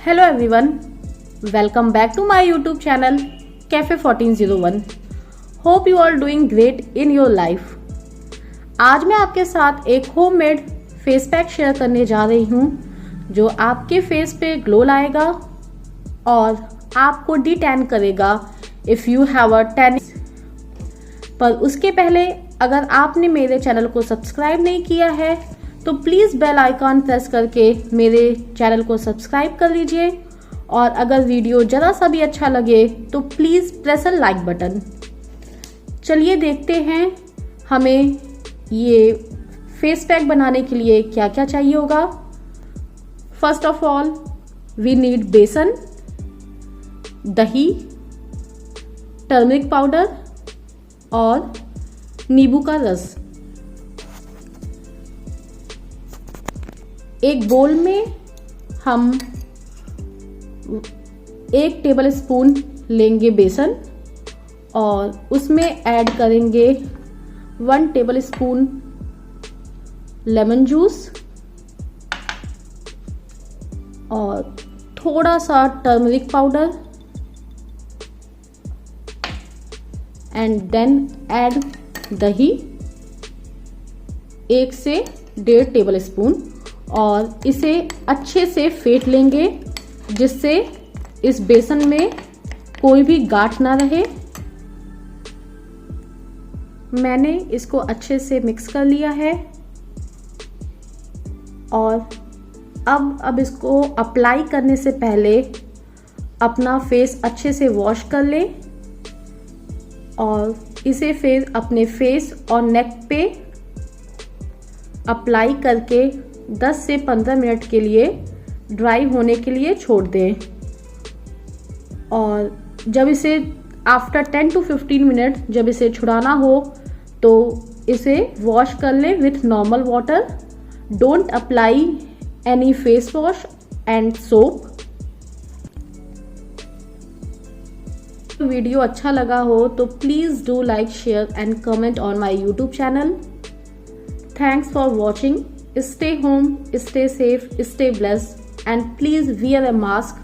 Hello everyone, welcome back to my YouTube channel Cafe 1401. Hope you all doing great in your life. आज मैं आपके साथ एक homemade face pack share करने जा रही हूँ जो आपके फेस पे ग्लो लाएगा और आपको डिटैन करेगा if you have a tan. पर उसके पहले अगर आपने मेरे चैनल को सब्सक्राइब नहीं किया है तो प्लीज़ बेल आइकॉन प्रेस करके मेरे चैनल को सब्सक्राइब कर लीजिए और अगर वीडियो ज़रा सा भी अच्छा लगे तो please press a like button. चलिए देखते हैं हमें ये फेस पैक बनाने के लिए क्या क्या चाहिए होगा। First of all we need besan, dahi, turmeric powder और नींबू का रस। एक बोल में हम 1 टेबल स्पून लेंगे बेसन और उसमें ऐड करेंगे 1 टेबल स्पून लेमन जूस और थोड़ा सा turmeric powder and then add dahi 1 से 1.5 टेबल स्पून और इसे अच्छे से फेंट लेंगे जिससे इस बेसन में कोई भी गांठ ना रहे। मैंने इसको अच्छे से मिक्स कर लिया है और अब इसको अप्लाई करने से पहले अपना फेस अच्छे से वॉश कर ले और इसे फिर अपने फेस और नेक पे अप्लाई करके 10 से 15 मिनट के लिए ड्राई होने के लिए छोड़ दें और जब इसे आफ्टर 10 to 15 मिनट जब इसे छुड़ाना हो तो इसे वॉश कर लें with normal water. Don't apply any face wash and soap. Video अच्छा लगा हो तो please do like, share and comment on my YouTube channel. Thanks for watching. Stay home, stay safe, stay blessed, and please wear a mask